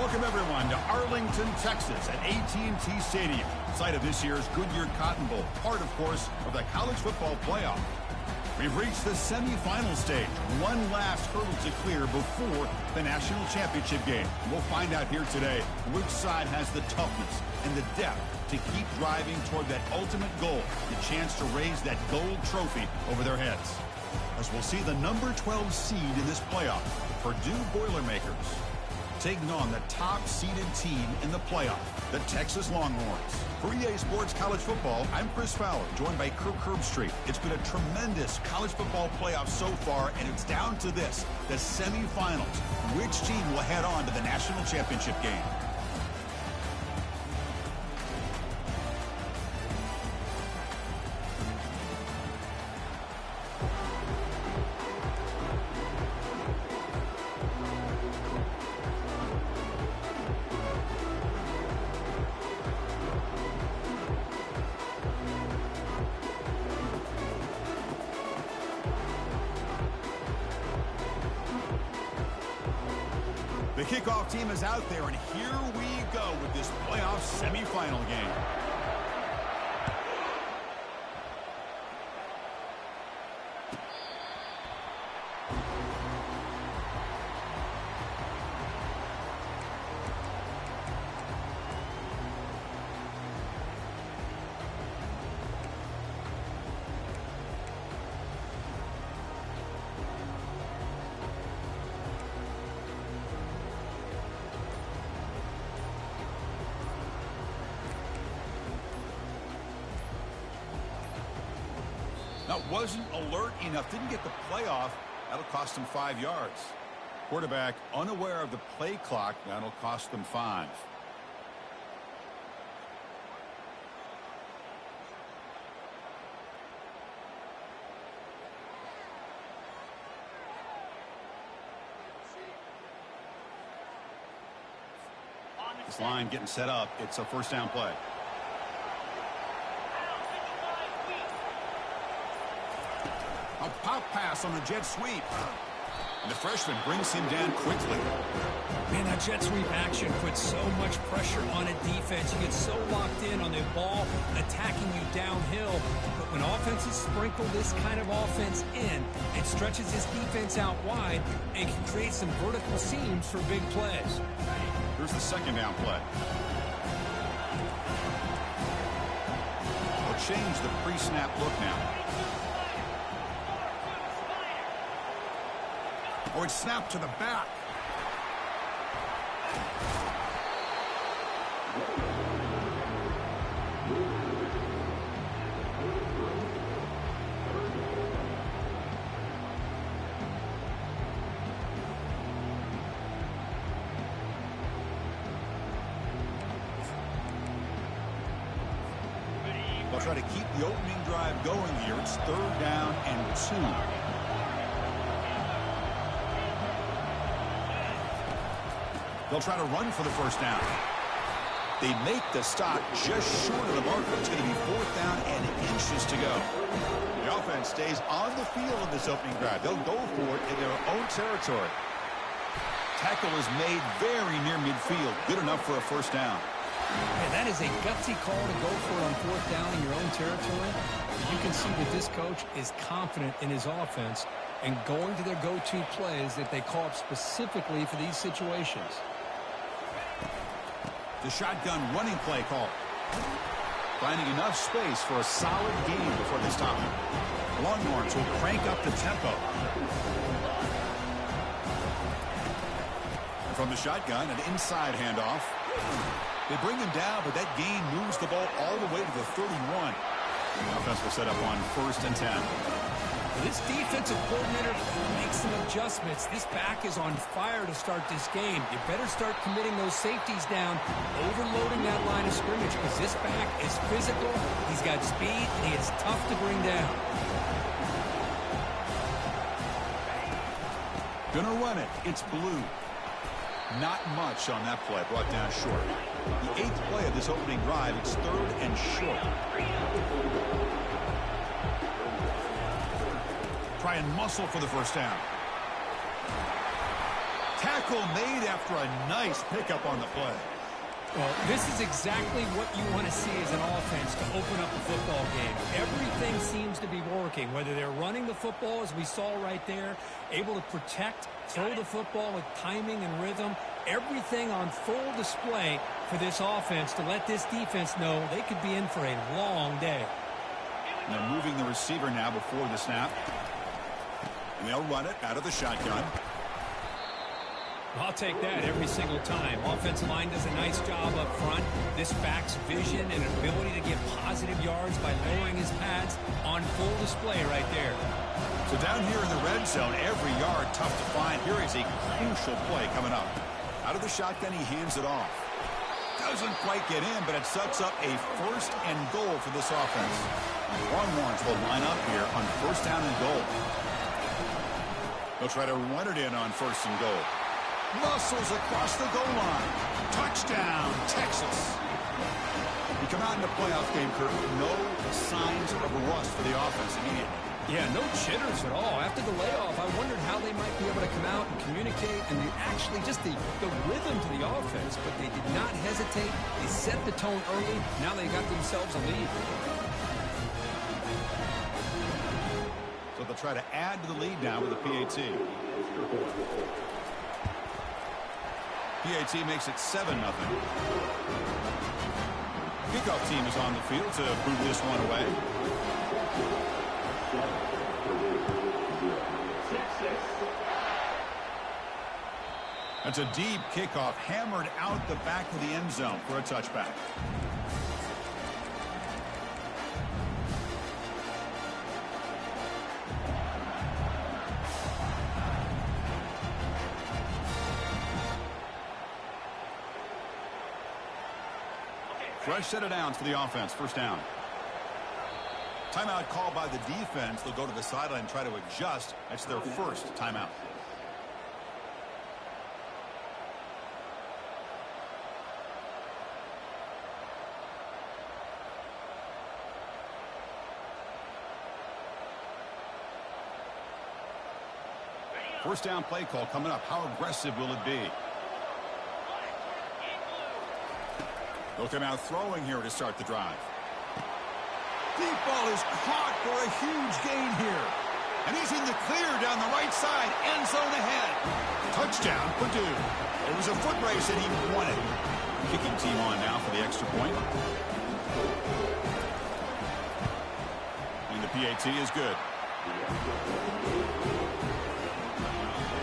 Welcome, everyone, to Arlington, Texas at A.T. Stadium, site of this year's Goodyear Cotton Bowl, part, of course, of the college football playoff. We've reached the semifinal stage, one last hurdle to clear before the national championship game. We'll find out here today which side has the toughness and the depth to keep driving toward that ultimate goal, the chance to raise that gold trophy over their heads. As we'll see the number 12 seed in this playoff, the Purdue Boilermakers, taking on the top-seeded team in the playoff, the Texas Longhorns. For EA Sports College Football, I'm Chris Fowler, joined by Kirk Herbstreit. It's been a tremendous college football playoff so far, and it's down to this, the semifinals. Which team will head on to the national championship game? The kickoff team is out there, and here we go with this playoff semifinal game. That wasn't alert enough, didn't get the playoff. That'll cost him 5 yards. Quarterback unaware of the play clock. That'll cost them 5. This line getting set up. It's a first down play. A pop pass on the jet sweep. And the freshman brings him down quickly. Man, that jet sweep action puts so much pressure on a defense. You get so locked in on the ball attacking you downhill. But when offenses sprinkle this kind of offense in, it stretches this defense out wide and can create some vertical seams for big plays. Here's the second down play. They'll change the pre-snap look now. Or it's snapped to the back. They'll try to keep the opening drive going here. It's 3rd down and 2. They'll try to run for the first down. They make the stop just short of the marker. It's going to be 4th down and inches to go. The offense stays on the field in this opening drive. They'll go for it in their own territory. Tackle is made very near midfield. Good enough for a first down. Man, that is a gutsy call to go for it on 4th down in your own territory. You can see that this coach is confident in his offense and going to their go-to plays that they call up specifically for these situations. The shotgun running play call. Finding enough space for a solid gain before they stop him. The Longhorns will crank up the tempo. And from the shotgun, an inside handoff. They bring him down, but that gain moves the ball all the way to the 31. The offense will set up on 1st and 10. This defensive coordinator makes some adjustments. This back is on fire to start this game. You better start committing those safeties down, overloading that line of scrimmage, because this back is physical, he's got speed, and he is tough to bring down. Gonna run it. It's blue. Not much on that play, brought down short. The 8th play of this opening drive, it's 3rd and short. Try and muscle for the first down. Tackle made after a nice pickup on the play. Well, this is exactly what you want to see as an offense to open up a football game. Everything seems to be working, whether they're running the football, as we saw right there, able to protect, throw the football with timing and rhythm, everything on full display for this offense to let this defense know they could be in for a long day. And they're moving the receiver now before the snap. And they'll run it out of the shotgun. I'll take that every single time. Offensive line does a nice job up front. This back's vision and ability to get positive yards by lowering his pads on full display right there. So down here in the red zone, every yard tough to find. Here is a crucial play coming up. Out of the shotgun, he hands it off. Doesn't quite get in, but it sets up a 1st and goal for this offense. Longhorns will line up here on 1st down and goal. They'll try to run it in on 1st and goal. Muscles across the goal line. Touchdown, Texas. You come out in the playoff game, Kurt, no signs of a rust for the offense immediately. Yeah, no jitters at all. After the layoff, I wondered how they might be able to come out and communicate and actually just the rhythm to the offense, but they did not hesitate. They set the tone early. Now they got themselves a lead. So they'll try to add to the lead now with a PAT. PAT makes it 7-0. Kickoff team is on the field to boot this one away. That's a deep kickoff, hammered out the back of the end zone for a touchback. Fresh set of downs for the offense. 1st down. Timeout called by the defense. They'll go to the sideline and try to adjust. That's their 1st timeout. First down play call coming up. How aggressive will it be? They'll come out throwing here to start the drive. Deep ball is caught for a huge gain here. And he's in the clear down the right side. End zone ahead. Touchdown, Purdue. It was a foot race and he won it. Kicking team on now for the extra point. And the PAT is good.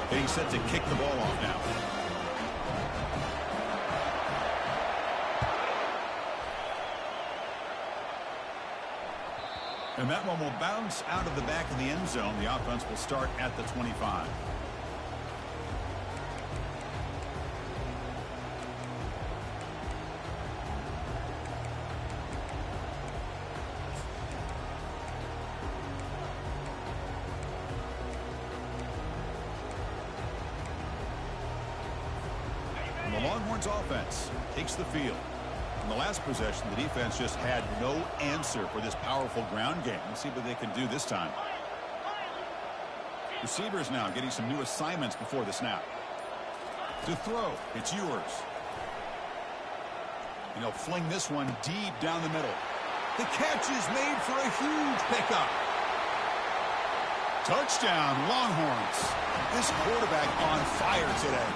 Getting set to kick the ball off now. And that one will bounce out of the back of the end zone. The offense will start at the 25. And the Longhorns offense takes the field. In the last possession, the defense just had no answer for this powerful ground game. Let's see what they can do this time. Receivers now getting some new assignments before the snap. To throw, it's yours. And he'll fling this one deep down the middle. The catch is made for a huge pickup. Touchdown, Longhorns. This quarterback on fire today.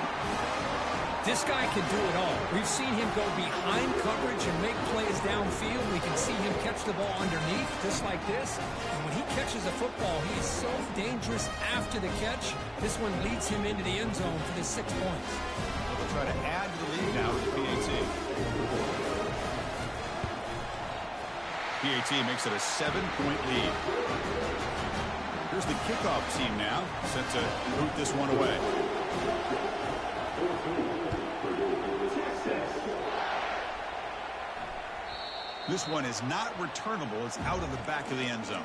This guy can do it all. We've seen him go behind coverage and make plays downfield. We can see him catch the ball underneath, just like this. And when he catches a football, he is so dangerous after the catch. This one leads him into the end zone for the 6 points. Well, they'll try to add to the lead now with the PAT. PAT makes it a 7-point lead. Here's the kickoff team now, set to boot this one away. This one is not returnable. It's out of the back of the end zone.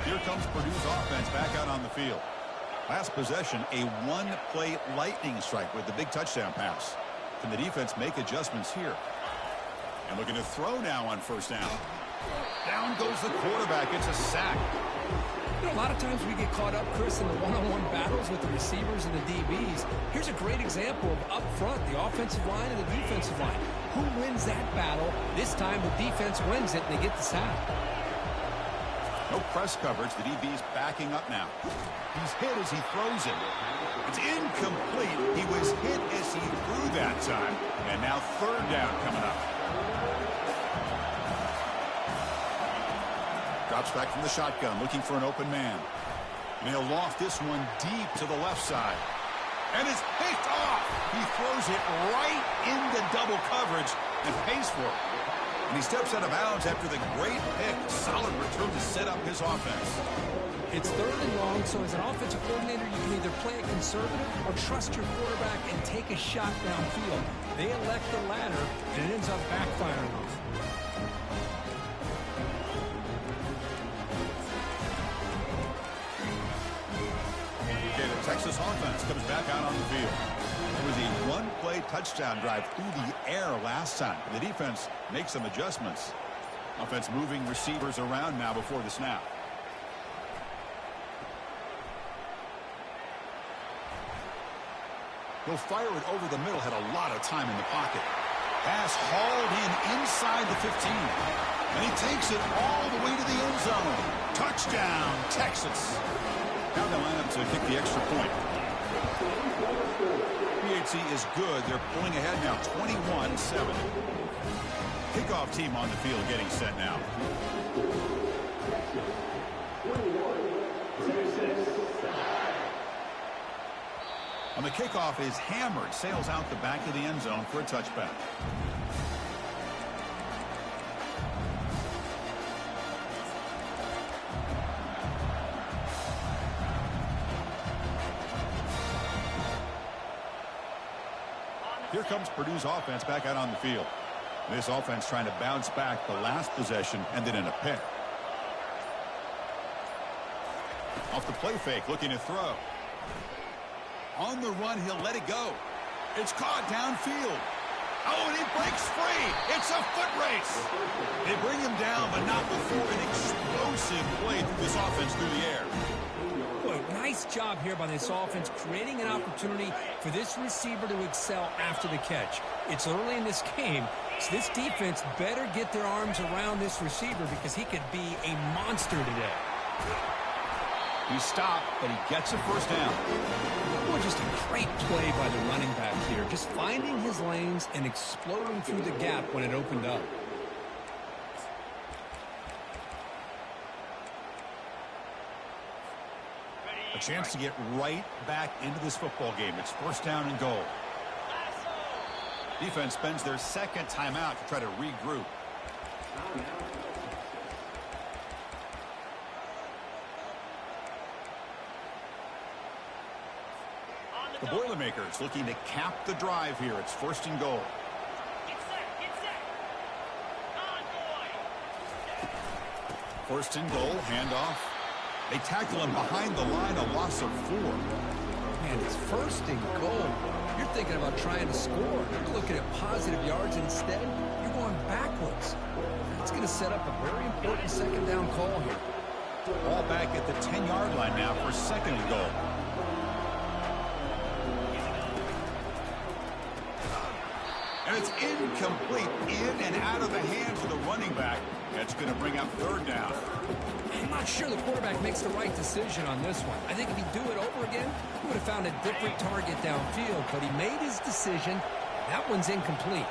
Here comes Purdue's offense back out on the field. Last possession, a one-play lightning strike with the big touchdown pass. Can the defense make adjustments here? And looking to throw now on first down. Down goes the quarterback. It's a sack. You know, a lot of times we get caught up, Chris, in the one-on-one battles with the receivers and the DBs. Here's a great example of up front, the offensive line and the defensive line. Who wins that battle? This time the defense wins it, and they get the sack. No press coverage. The DB's backing up now. He's hit as he throws it. It's incomplete. He was hit as he threw that time. And now third down coming up. Drops back from the shotgun, looking for an open man. And he'll loft this one deep to the left side. And it's picked off. He throws it right into double coverage and pays for it. And he steps out of bounds after the great pick. Solid return to set up his offense. It's third and long, so as an offensive coordinator, you can either play it conservative or trust your quarterback and take a shot downfield. They elect the latter, and it ends up backfiring on them. Okay, the Texas offense comes back out on the field. It was a one-play touchdown drive through the air last time. The defense makes some adjustments. Offense moving receivers around now before the snap. He'll fire it over the middle. Had a lot of time in the pocket. Pass hauled in inside the 15. And he takes it all the way to the end zone. Touchdown, Texas. Now they line up to kick the extra point. PHC is good. They're pulling ahead now, 21-7. Kickoff team on the field getting set now. On the kickoff is hammered. Sails out the back of the end zone for a touchback. Here comes Purdue's offense back out on the field. This offense trying to bounce back the last possession, ended in a pick. Off the play fake, looking to throw. On the run, he'll let it go. It's caught downfield. Oh, and he breaks free. It's a foot race. They bring him down, but not before an explosive play through this offense through the air. Boy, nice job here by this offense, creating an opportunity for this receiver to excel after the catch. It's early in this game, so this defense better get their arms around this receiver because he could be a monster today. He stopped, but he gets a first down. Boy, just a great play by the running back here. Just finding his lanes and exploding through the gap when it opened up. A chance to get right back into this football game. It's first down and goal. Defense spends their second timeout to try to regroup. The Boilermakers looking to cap the drive here. It's first and goal. Get set. First and goal, handoff. They tackle him behind the line, a loss of 4. Man, it's first and goal. You're thinking about trying to score. You're looking at positive yards. Instead, you're going backwards. That's going to set up a very important second down call here. Ball back at the 10-yard line now for second and goal. And it's incomplete, in and out of the hands of the running back. That's going to bring up third down. I'm not sure the quarterback makes the right decision on this one. I think if he'd do it over again, he would have found a different target downfield, but he made his decision. That one's incomplete.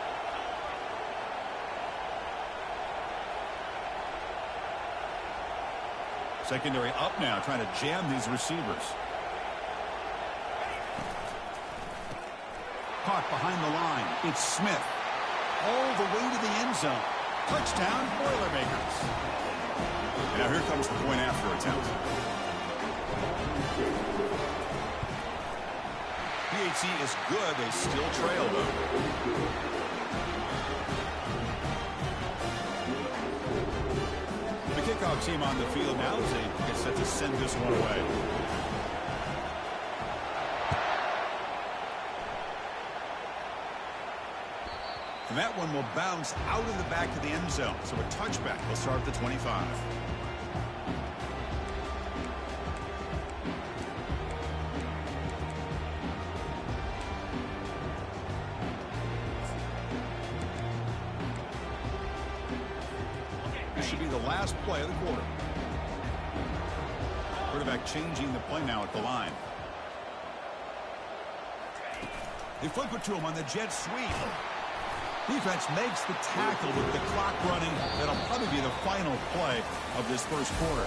Secondary up now, trying to jam these receivers. Caught behind the line. It's Smith. All the way to the end zone. Touchdown, Boilermakers. And now here comes the point after attempt. PHC is good. They still trail, though. The kickoff team on the field now as they get set to send this one away. And that one will bounce out of the back of the end zone. So a touchback will start at the 25. This should be the last play of the quarter. Quarterback changing the play now at the line. They flip it to him on the jet sweep. Defense makes the tackle with the clock running. That'll probably be the final play of this first quarter.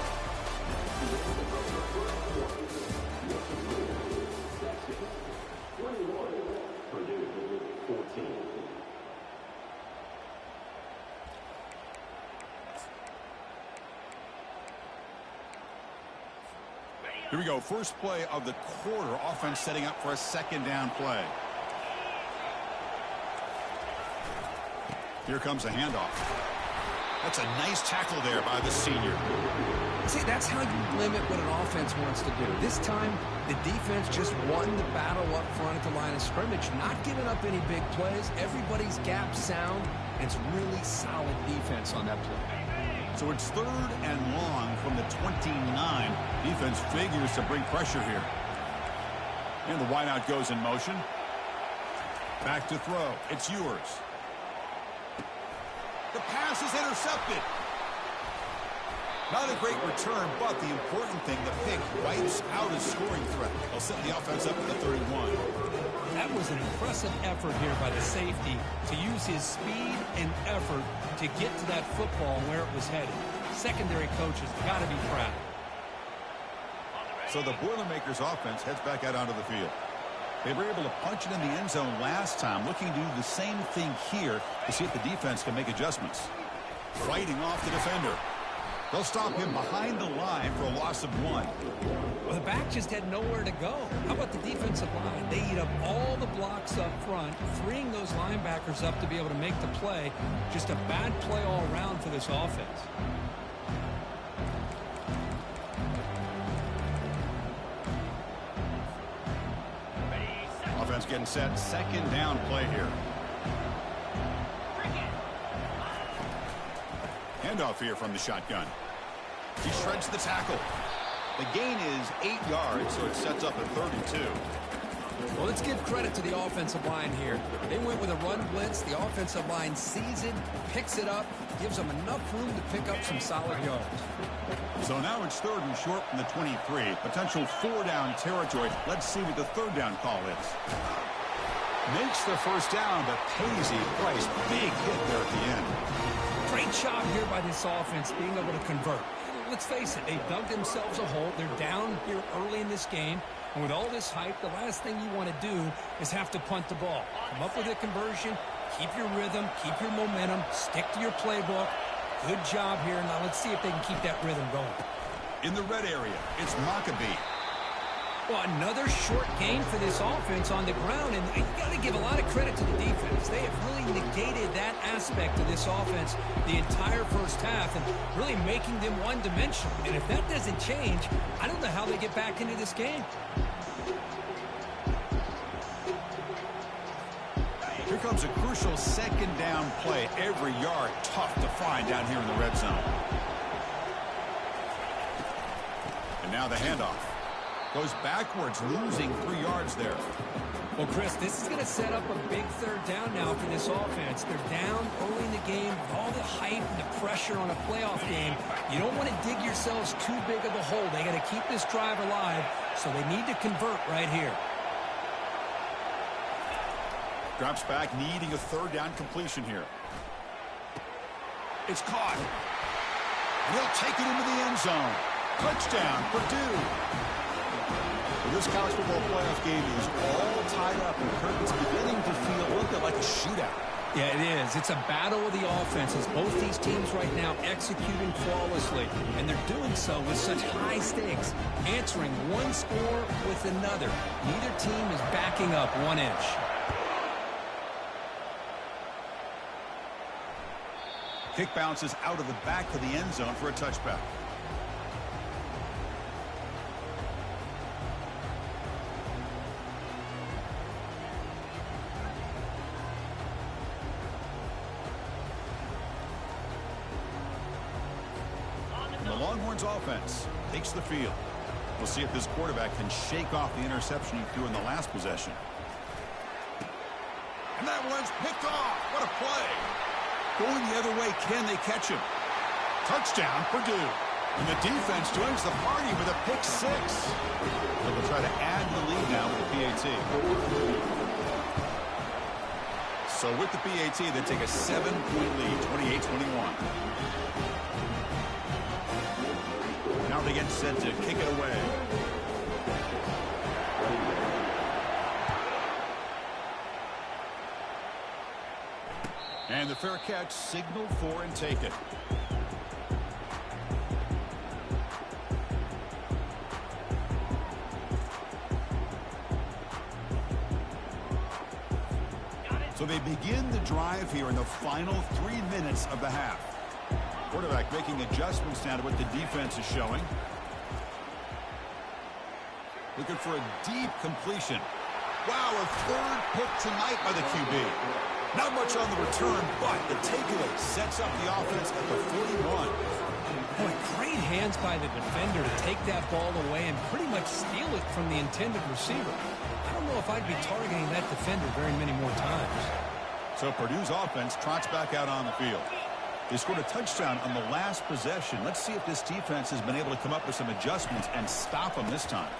Here we go. First play of the quarter. Offense setting up for a second down play. Here comes a handoff. That's a nice tackle there by the senior. See, that's how you limit what an offense wants to do. This time, the defense just won the battle up front at the line of scrimmage, not giving up any big plays. Everybody's gap sound, and it's really solid defense on that play. So it's 3rd and long from the 29. Defense figures to bring pressure here. And the wideout goes in motion. Back to throw. It's yours. The pass is intercepted. Not a great return, but the important thing, the pick wipes out a scoring threat. They'll set the offense up at the 31. That was an impressive effort here by the safety to use his speed and effort to get to that football where it was headed. Secondary coaches got to be proud. So the Boilermakers offense heads back out onto the field. They were able to punch it in the end zone last time, looking to do the same thing here to see if the defense can make adjustments. Fighting off the defender. They'll stop him behind the line for a loss of 1. Well, the back just had nowhere to go. How about the defensive line? They eat up all the blocks up front, freeing those linebackers up to be able to make the play. Just a bad play all around for this offense. Offense getting set. Second down play here. Handoff here from the shotgun. He shreds the tackle. The gain is 8 yards, so it sets up at 32. Well, let's give credit to the offensive line here. They went with a run blitz. The offensive line sees it, picks it up, gives them enough room to pick up some solid yards. So now it's 3rd and short from the 23. Potential 4-down territory. Let's see what the 3rd down call is. Makes the first down, but pays the price. Big hit there at the end. Great job here by this offense being able to convert. Let's face it, they dug themselves a hole. They're down here early in this game. And with all this hype, the last thing you want to do is have to punt the ball. Come up with a conversion, keep your rhythm, keep your momentum, stick to your playbook. Good job here. Now let's see if they can keep that rhythm going. In the red area, it's Maccabee. Well, another short game for this offense on the ground, and you got to give a lot of credit to the defense. They have really negated that aspect of this offense the entire first half and really making them one-dimensional. And if that doesn't change, I don't know how they get back into this game. Here comes a crucial second down play. Every yard tough to find down here in the red zone. And now the handoff. Goes backwards, losing 3 yards there. Well, Chris, this is going to set up a big 3rd down now for this offense. They're down early in the game with all the hype and the pressure on a playoff game. You don't want to dig yourselves too big of a hole. They got to keep this drive alive, so they need to convert right here. Drops back, needing a 3rd down completion here. It's caught. And he'll take it into the end zone. Touchdown, Purdue. This college football playoff game is all tied up, and Kirk's beginning to feel a little bit like a shootout. Yeah, it is. It's a battle of the offenses. Both these teams right now executing flawlessly, and they're doing so with such high stakes, answering one score with another. Neither team is backing up 1 inch. Kick bounces out of the back of the end zone for a touchback. Longhorns offense takes the field. We'll see if this quarterback can shake off the interception he threw in the last possession. And that one's picked off. What a play. Going the other way, can they catch him? Touchdown, Purdue. And the defense joins the party with a pick six. So they'll try to add the lead now with the PAT. So with the PAT, they take a 7-point lead, 28-21. Now they get set to kick it away. And the fair catch signaled for and taken. So they begin the drive here in the final 3 minutes of the half. Quarterback making adjustments now to what the defense is showing. Looking for a deep completion. Wow, a third pick tonight by the QB. Not much on the return, but the takeaway sets up the offense at the 41. Boy, great hands by the defender to take that ball away and pretty much steal it from the intended receiver. I don't know if I'd be targeting that defender very many more times. So Purdue's offense trots back out on the field. They scored a touchdown on the last possession. Let's see if this defense has been able to come up with some adjustments and stop them this time.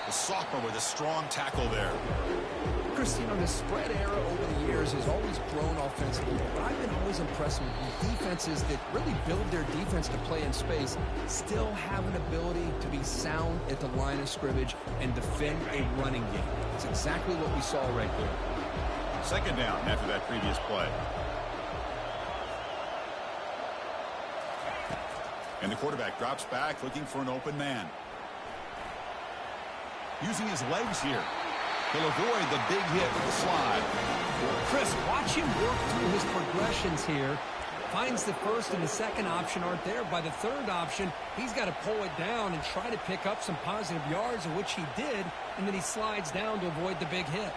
The sophomore with a strong tackle there. Chris, you know, the spread era over the years has always grown offensively, but I've been always impressed with defenses that really build their defense to play in space, still have an ability to be sound at the line of scrimmage and defend a running game. It's exactly what we saw right there. Second down after that previous play. And the quarterback drops back looking for an open man. Using his legs here. He'll avoid the big hit with the slide. Chris, watch him work through his progressions here. Finds the first and the second option aren't there. By the third option, he's got to pull it down and try to pick up some positive yards, of which he did, and then he slides down to avoid the big hit.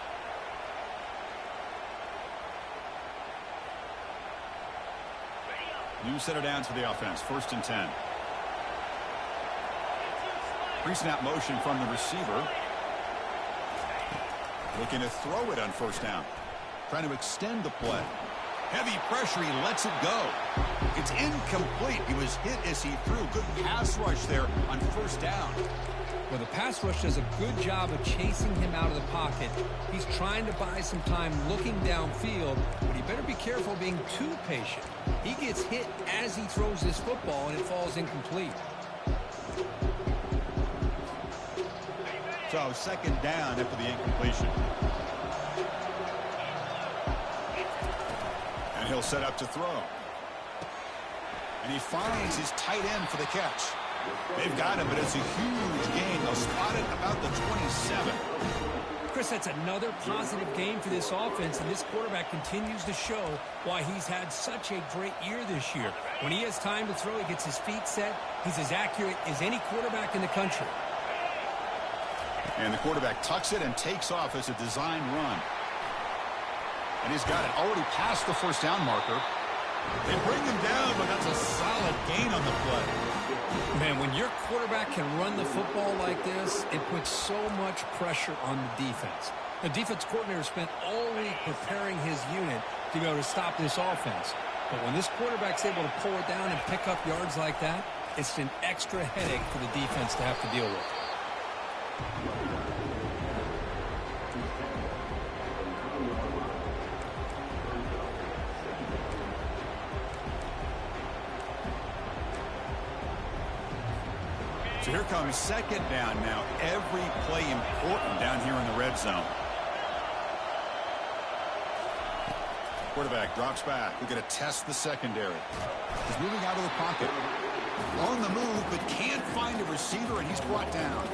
New center downs for the offense. 1st and 10. Pre-snap motion from the receiver. Looking to throw it on 1st down. Trying to extend the play. Heavy pressure. He lets it go. It's incomplete. He was hit as he threw. Good pass rush there on 1st down. Well, the pass rush does a good job of chasing him out of the pocket. He's trying to buy some time looking downfield, but he better be careful being too patient. He gets hit as he throws this football, and it falls incomplete. So 2nd down after the incompletion. And he'll set up to throw. And he finds his tight end for the catch. They've got him, but it's a huge gain. They'll spot it about the 27. Chris, that's another positive game for this offense, and this quarterback continues to show why he's had such a great year this year. When he has time to throw, he gets his feet set. He's as accurate as any quarterback in the country. And the quarterback tucks it and takes off as a design run. And he's got it already past the 1st down marker. They bring him down, but that's a solid gain on the play. Man, when your quarterback can run the football like this, it puts so much pressure on the defense. The defense coordinator spent all week preparing his unit to be able to stop this offense. But when this quarterback's able to pull it down and pick up yards like that, it's an extra headache for the defense to have to deal with. So here comes 2nd down now. Every play important down here in the red zone. Quarterback drops back. We're going to test the secondary. He's moving out of the pocket. On the move, but can't find a receiver, and he's brought down.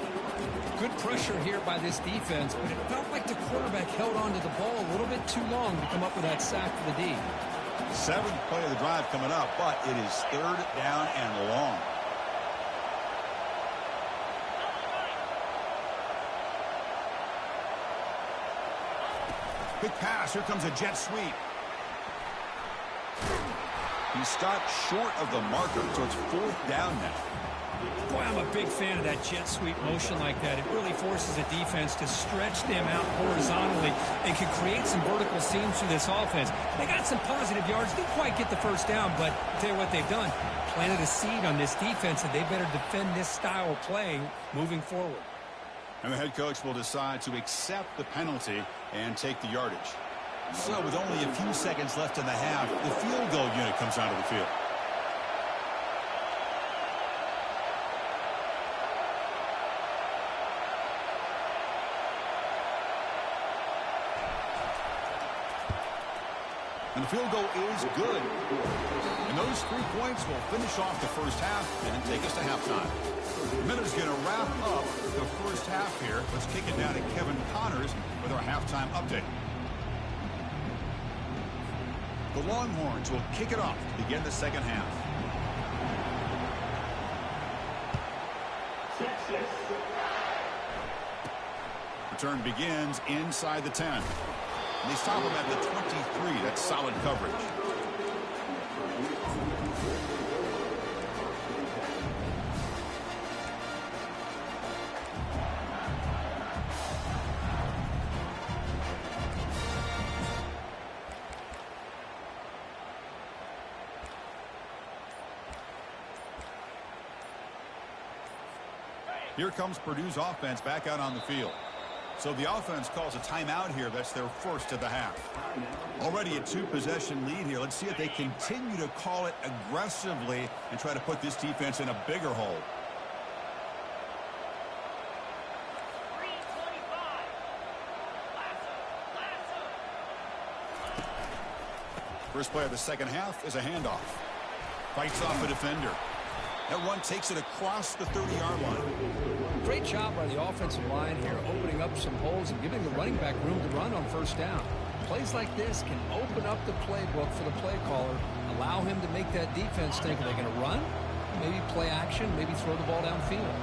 Good pressure here by this defense, but it felt like the quarterback held onto the ball a little bit too long to come up with that sack for the D. 7th play of the drive coming up, but it is 3rd down and long. Big pass. Here comes a jet sweep. He stopped short of the marker, so it's 4th down now. Boy, I'm a big fan of that jet sweep motion like that. It really forces a defense to stretch them out horizontally and can create some vertical seams for this offense. They got some positive yards. Didn't quite get the first down, but I'll tell you what they've done. Planted a seed on this defense, and they better defend this style of play moving forward. And the head coach will decide to accept the penalty and take the yardage. So with only a few seconds left in the half, the field goal unit comes onto the field. And the field goal is good. And those 3 points will finish off the first half and take us to halftime. Miller's going to wrap up the first half here. Let's kick it down to Kevin Connors with our halftime update. The Longhorns will kick it off to begin the second half. Return begins inside the 10. And they stop him at the 23. That's solid coverage. Here comes Purdue's offense back out on the field. So the offense calls a timeout here. That's their first of the half. Already a 2-possession lead here. Let's see if they continue to call it aggressively and try to put this defense in a bigger hole. 3:25. First play of the second half is a handoff. Fights off a defender. That one takes it across the 30-yard line. Great job by the offensive line here, opening up some holes and giving the running back room to run on first down. Plays like this can open up the playbook for the play caller, allow him to make that defense think, are they going to run? Maybe play action, maybe throw the ball downfield.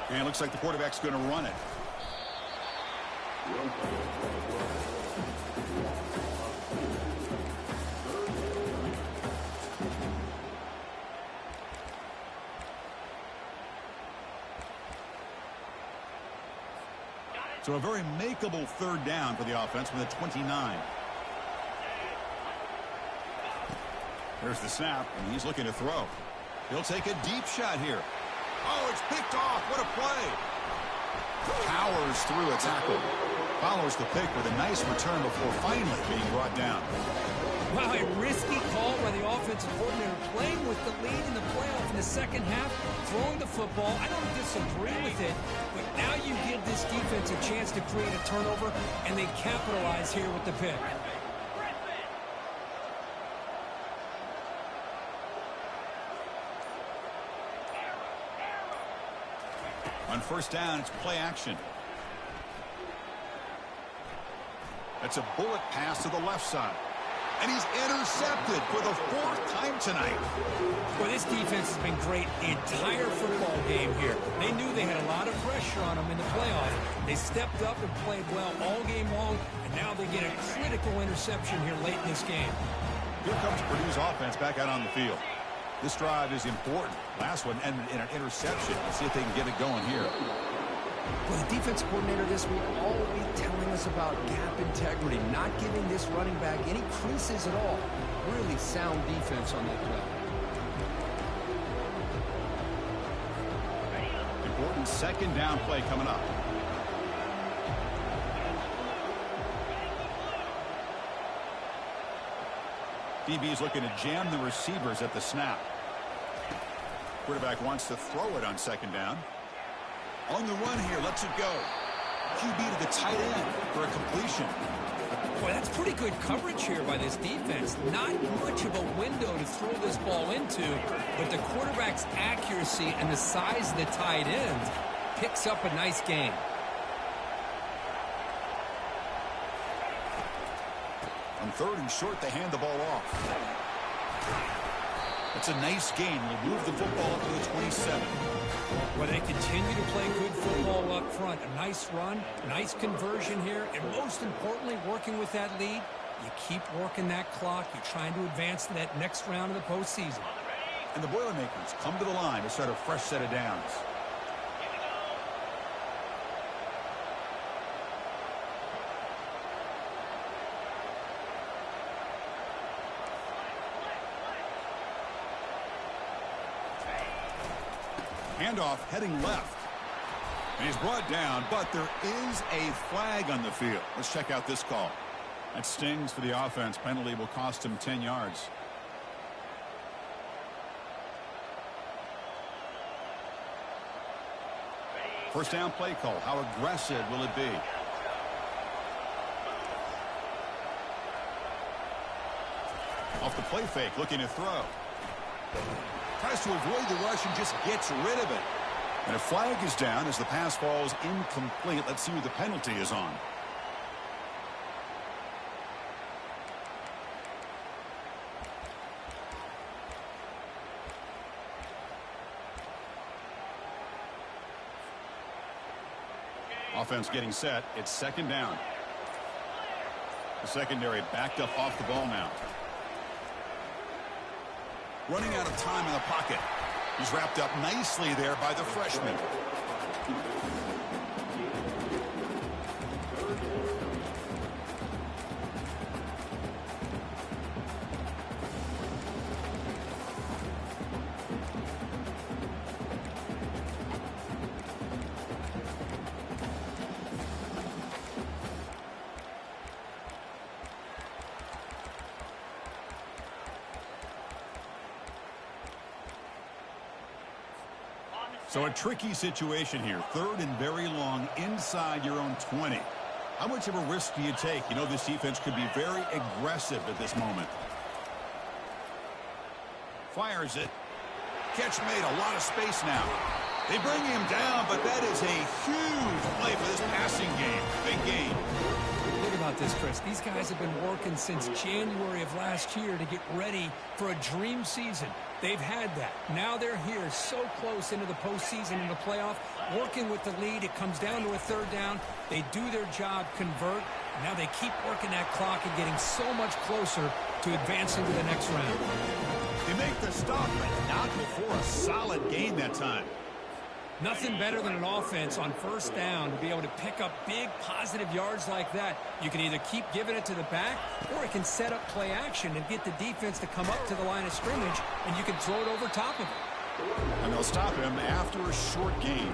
And it looks like the quarterback's going to run it. So a very makeable third down for the offense with a 29. There's the snap, and he's looking to throw. He'll take a deep shot here. Oh, it's picked off. What a play. Powers through a tackle. Follows the pick with a nice return before finally being brought down. Wow, a risky call by the offensive coordinator, playing with the lead in the playoff in the second half, throwing the football. I don't disagree with it, but now you give this defense a chance to create a turnover, and they capitalize here with the pick. On first down, it's play action. That's a bullet pass to the left side. And he's intercepted for the 4th time tonight. Well, this defense has been great the entire football game here. They knew they had a lot of pressure on them in the playoff. They stepped up and played well all game long, and now they get a critical interception here late in this game. Here comes Purdue's offense back out on the field. This drive is important. Last one ended in an interception. Let's see if they can get it going here. Well, the defense coordinator this week all week telling us about gap integrity, not giving this running back any creases at all. Really sound defense on that play. Important second down play coming up. DB's looking to jam the receivers at the snap. Quarterback wants to throw it on second down. On the run here, lets it go. QB to the tight end for a completion. Boy, that's pretty good coverage here by this defense. Not much of a window to throw this ball into, but the quarterback's accuracy and the size of the tight end picks up a nice game. On 3rd and short, they hand the ball off. It's a nice gain. We'll move the football up to the 27. Well, they continue to play good football up front. A nice run, nice conversion here, and most importantly, working with that lead, you keep working that clock. You're trying to advance to that next round of the postseason. And the Boilermakers come to the line to start a fresh set of downs. Handoff heading left. And he's brought down, but there is a flag on the field. Let's check out this call. That stings for the offense. Penalty will cost him 10 yards. First down play call. How aggressive will it be? Off the play fake, looking to throw. Tries to avoid the rush and just gets rid of it. And a flag is down as the pass falls incomplete. Let's see who the penalty is on. Offense getting set. It's second down. The secondary backed up off the ball now. Running out of time in the pocket. He's wrapped up nicely there by the freshman. So a tricky situation here. Third and very long inside your own 20. How much of a risk do you take? You know this defense could be very aggressive at this moment. Fires it. Catch made. A lot of space now. They bring him down, but that is a huge play for this passing game. Big game. Think about this, Chris. These guys have been working since January of last year to get ready for a dream season. They've had that. Now they're here so close into the postseason and the playoff, working with the lead. It comes down to a third down. They do their job, convert. Now they keep working that clock and getting so much closer to advancing to the next round. They make the stop, but not before a solid gain that time. Nothing better than an offense on first down to be able to pick up big positive yards like that. You can either keep giving it to the back, or it can set up play action and get the defense to come up to the line of scrimmage, and you can throw it over top of it. And they'll stop him after a short gain.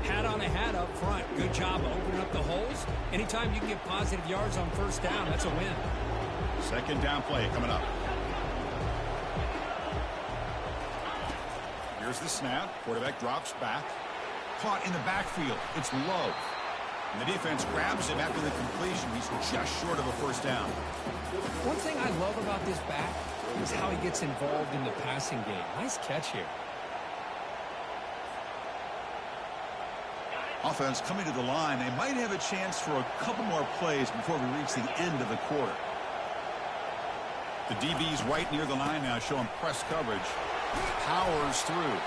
Hat on a hat up front. Good job of opening up the holes. Anytime you can get positive yards on first down, that's a win. Second down play coming up. Here's the snap. Quarterback drops back. Caught in the backfield. It's low. And the defense grabs him after the completion. He's just short of a first down. One thing I love about this back is how he gets involved in the passing game. Nice catch here. Offense coming to the line. They might have a chance for a couple more plays before we reach the end of the quarter. The DB's right near the line now, showing press coverage. Powers through.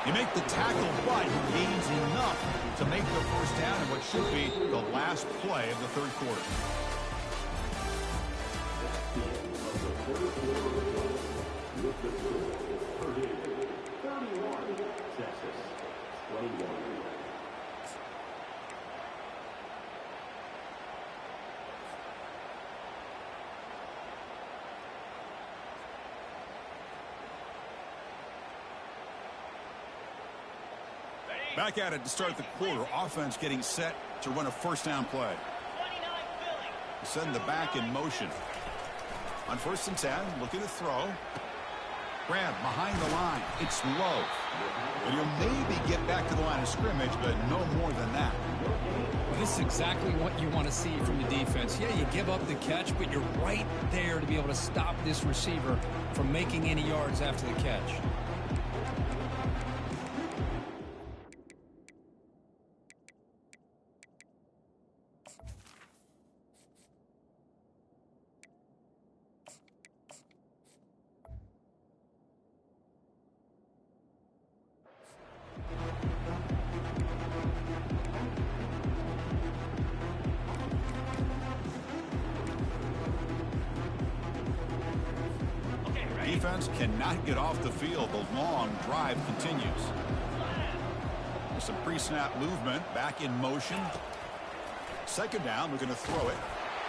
You make the tackle, but he gains enough to make the first down in what should be the last play of the third quarter. Back at it to start the quarter. Offense getting set to run a first down play. Send the back in motion. On first and 10, looking to throw. Grab behind the line. It's low. And he'll maybe get back to the line of scrimmage, but no more than that. Well, this is exactly what you want to see from the defense. Yeah, you give up the catch, but you're right there to be able to stop this receiver from making any yards after the catch. Defense cannot get off the field. The long drive continues. There's some pre-snap movement. Back in motion. Second down. We're going to throw it.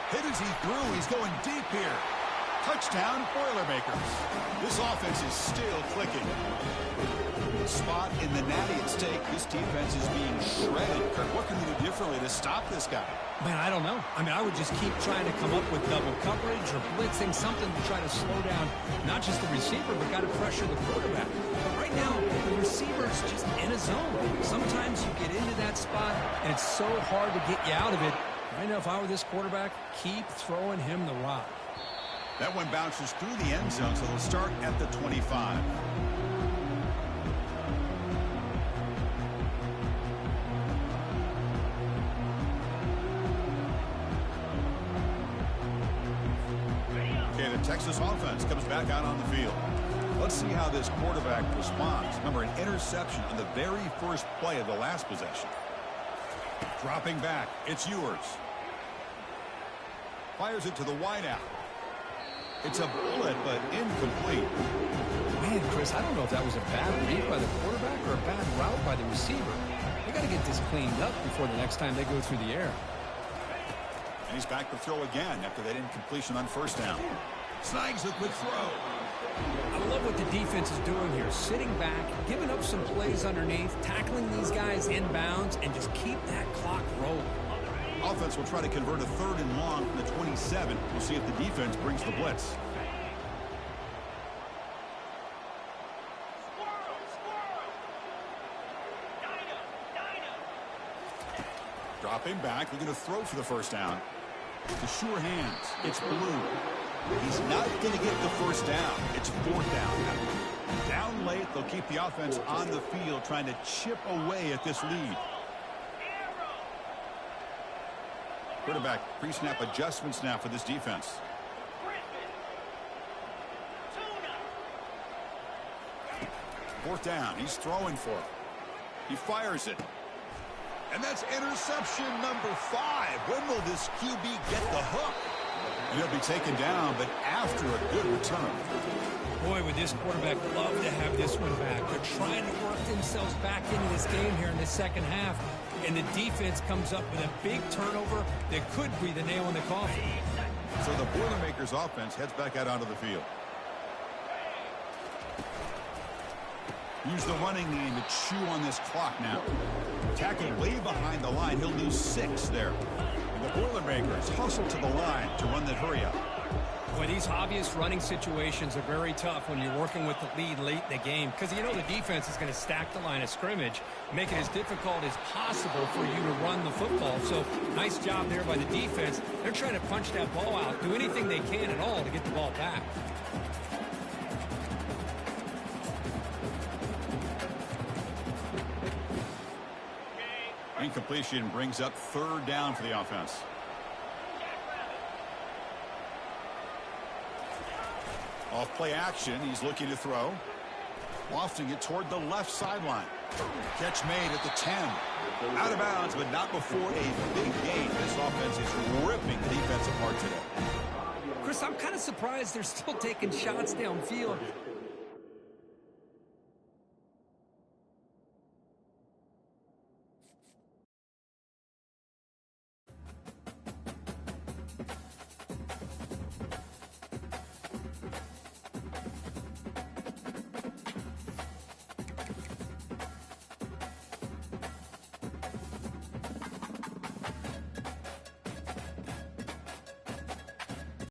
Hit as he threw. He's going deep here. Touchdown, Boilermakers. This offense is still clicking. Spot in the natty at stake. This defense is being shredded. Kirk, what can they do differently to stop this guy? Man, I don't know. I mean, I would just keep trying to come up with double coverage or blitzing, something to try to slow down not just the receiver, but got to pressure the quarterback. But right now, the receiver's just in a zone. Sometimes you get into that spot, and it's so hard to get you out of it. Right now, if I were this quarterback, keep throwing him the rock. That one bounces through the end zone, so they'll start at the 25. Okay, the Texas offense comes back out on the field. Let's see how this quarterback responds. Remember, an interception on the very first play of the last possession. Dropping back, it's yours. Fires it to the wideout. It's a bullet, but incomplete. Man, Chris, I don't know if that was a bad read by the quarterback or a bad route by the receiver. They got to get this cleaned up before the next time they go through the air. And he's back to throw again after that incompletion on first down. Snags a quick throw. I love what the defense is doing here. Sitting back, giving up some plays underneath, tackling these guys inbounds, and just keep that clock rolling. Offense will try to convert a third and long from the 27. We'll see if the defense brings the blitz. Dropping back, they're going to throw for the first down. The sure hands. It's Blue. He's not going to get the first down. It's fourth down now. Down late, they'll keep the offense on the field trying to chip away at this lead. Quarterback pre-snap adjustments now for this defense. Fourth down. He's throwing for it. He fires it. And that's interception number 5. When will this QB get the hook? And he'll be taken down, but after a good return. Boy, would this quarterback love to have this one back. They're trying to work themselves back into this game here in the second half. And the defense comes up with a big turnover that could be the nail in the coffin. So the Boilermakers offense heads back out onto the field. Use the running game to chew on this clock now. Tackled way behind the line. He'll lose 6 there. And the Boilermakers hustle to the line to run that hurry up. Boy, these obvious running situations are very tough when you're working with the lead late in the game because you know the defense is going to stack the line of scrimmage, make it as difficult as possible for you to run the football. So nice job there by the defense. They're trying to punch that ball out, do anything they can at all to get the ball back. Incompletion brings up third down for the offense. Off play action, he's looking to throw. Lofting it toward the left sideline. Catch made at the 10. Out of bounds, but not before a big gain. This offense is ripping the defense apart today. Chris, I'm kind of surprised they're still taking shots downfield.